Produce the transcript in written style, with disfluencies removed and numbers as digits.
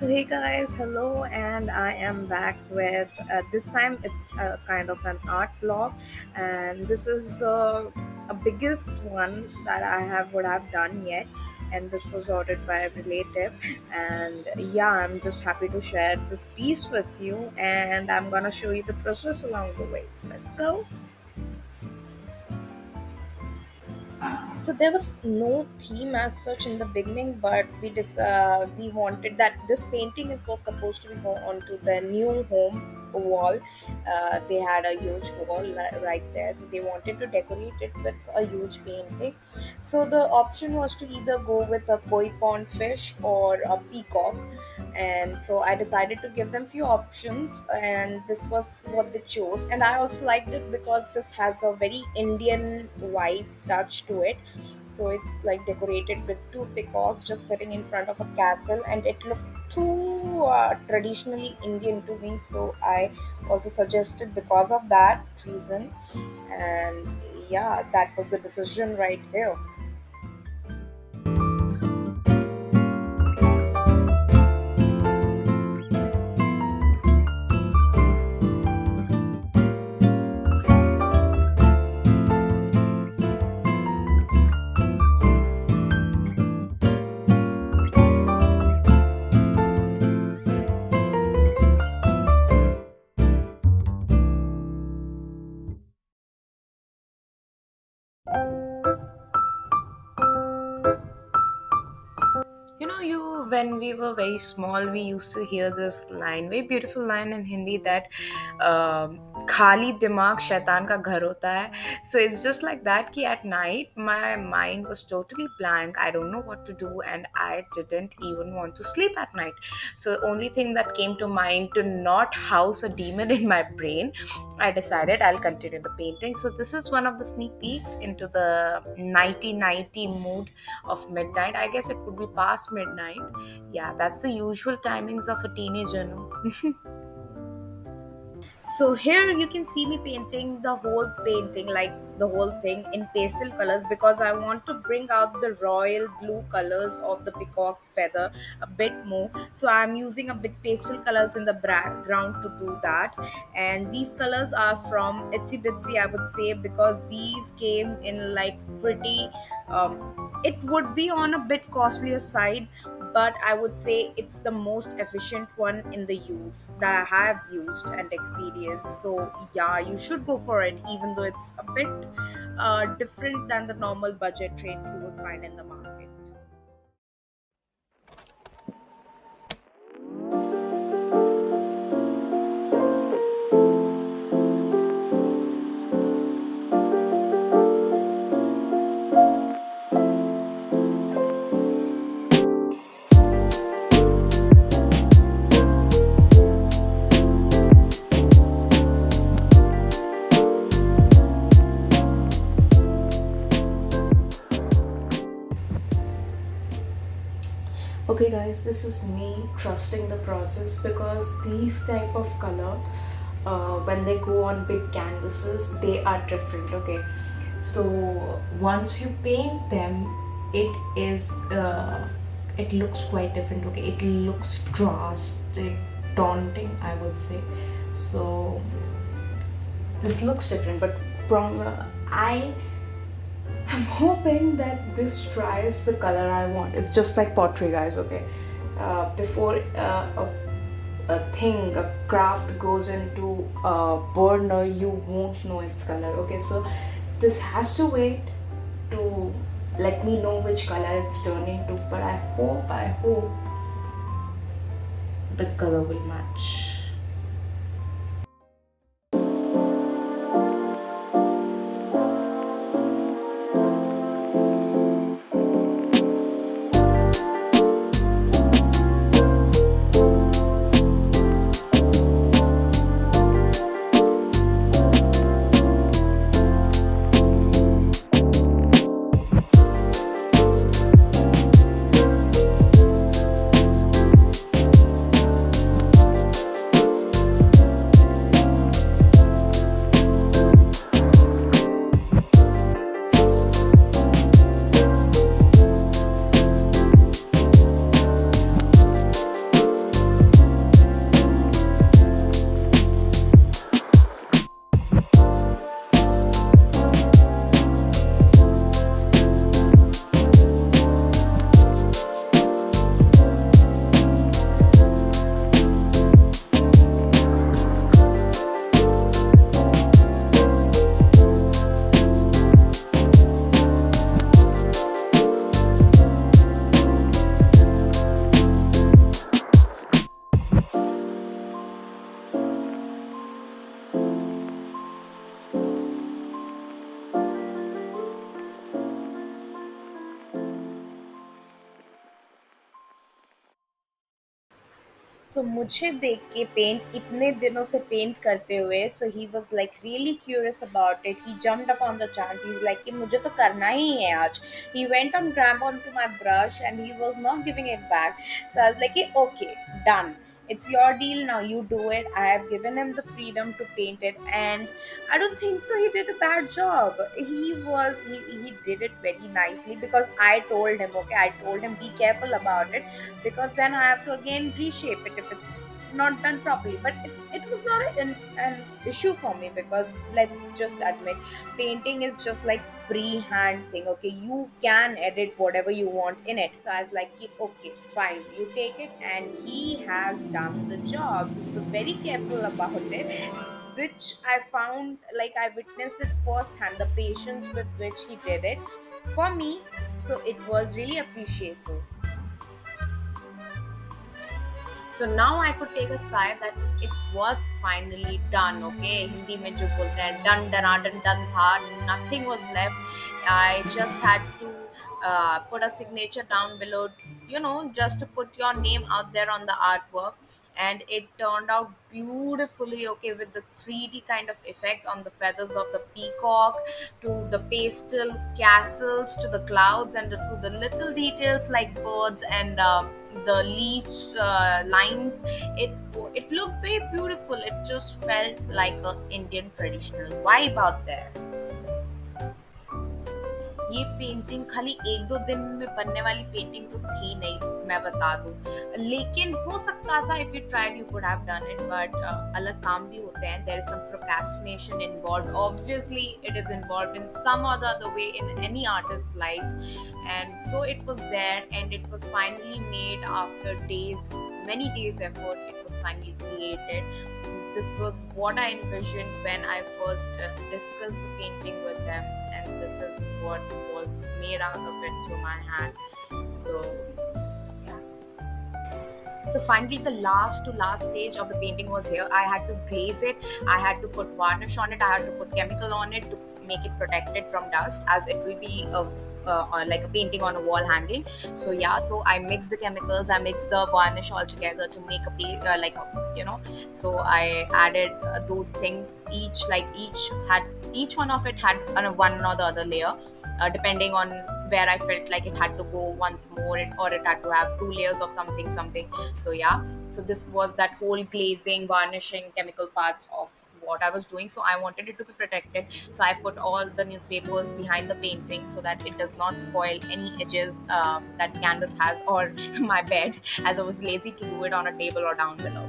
So hey guys, hello, and I am back with this time it's a kind of an art vlog, and this is the biggest one that I have would have done yet, and this was ordered by a relative, and yeah, I'm just happy to share this piece with you, and I'm gonna show you the process along the way. So let's go. So there was no theme as such in the beginning, but we wanted that this painting is was supposed to be go onto the new home wall. They had a huge wall right there, so they wanted to decorate it with a huge painting. So the option was to either go with a koi pond fish or a peacock, and so I decided to give them few options, and this was what they chose. And I also liked it because this has a very Indian vibe touch to it. So it's like decorated with two peacocks just sitting in front of a castle, and it looked too traditionally Indian to me. So I also suggested because of that reason, and yeah, that was the decision right here. You know, you when we were very small, we used to hear this line, very beautiful line in Hindi that "खाली दिमाग शैतान का घर होता है." So it's just like that. Ki at night, my mind was totally blank. I don't know what to do, and I didn't even want to sleep at night. So the only thing that came to mind to not house a demon in my brain, I decided I'll continue the painting. So this is one of the sneak peeks into the 90-90 mood of midnight. I guess it could be past midnight. Yeah, that's the usual timings of a teenager, no? So here you can see me painting the whole painting, like the whole thing in pastel colors, because I want to bring out the royal blue colors of the peacock's feather a bit more. So I'm using a bit pastel colors in the background to do that. And these colors are from Itsy Bitsy, I would say, because these came in like pretty it would be on a bit costlier side, but I would say it's the most efficient one in the use that I have used and experienced. So yeah, you should go for it, even though it's a bit different than the normal budget rate you would find in the market. Okay guys, this is me trusting the process, because these type of color, when they go on big canvases, they are different. Okay, so once you paint them, it is it looks quite different. Okay, it looks drastic, daunting, I would say. So this looks different, but from I'm hoping that this tries the color I want. It's just like pottery, guys. Okay, before a thing, a craft goes into a burner, you won't know its color. Okay, so this has to wait to let me know which color it's turning to. But I hope the color will match. सो मुझे देख के paint इतने दिनों से paint करते हुए, so he was like really curious about it, he jumped upon the chance, he like कि मुझे तो करना ही है आज. He went on grab onto my brush and he was not giving it back. So I was like, okay, done. It's your deal now. You do it. I have given him the freedom to paint it, and I don't think so. He did a bad job. He did it very nicely because I told him, okay, I told him be careful about it because then I have to again reshape it if it's not done properly. But it was not an issue for me because let's just admit painting is just like freehand thing. Okay, you can edit whatever you want in it. So I was like, okay, fine, you take it. And he has done the job. He was very careful about it, which I found, like, I witnessed it firsthand, the patience with which he did it for me. So it was really appreciable. So now I could take a sigh that it was finally done. Okay, Hindi में जो बोलते हैं done done था, nothing was left. I just had to put a signature down below, just to put your name out there on the artwork. And it turned out beautifully, okay, with the 3D kind of effect on the feathers of the peacock, to the pastel castles, to the clouds, and to the little details like birds and the leaves lines. It looked very beautiful. It just felt like a Indian traditional vibe out there. ये painting खाली एक दो दिन में बनने वाली painting तो थी नहीं, मैं बता दूं. लेकिन हो सकता था, if you tried you could have done it, but अलग काम भी होते हैं. There is some procrastination involved. Obviously it is involved in some और the other way in any artist life. And so it was there, and it was finally made after days, many days effort. It was finally created. This was what I envisioned when I first discussed the painting with them, and this is what was made out of it through my hand. So, yeah. So finally, the last to last stage of the painting was here. I had to glaze it. I had to put varnish on it. I had to put chemical on it to make it protected from dust, as it will be like a painting on a wall hanging. So yeah, so I mixed the chemicals, I mixed the varnish all together to make a so I added those things. Each one of it had one or the other layer, depending on where I felt like it had to go once more, or it had to have two layers of something. So yeah, so this was that whole glazing, varnishing, chemical parts of what I was doing. So I wanted it to be protected. So I put all the newspapers behind the painting so that it does not spoil any edges that canvas has, or my bed, as I was lazy to do it on a table or down below.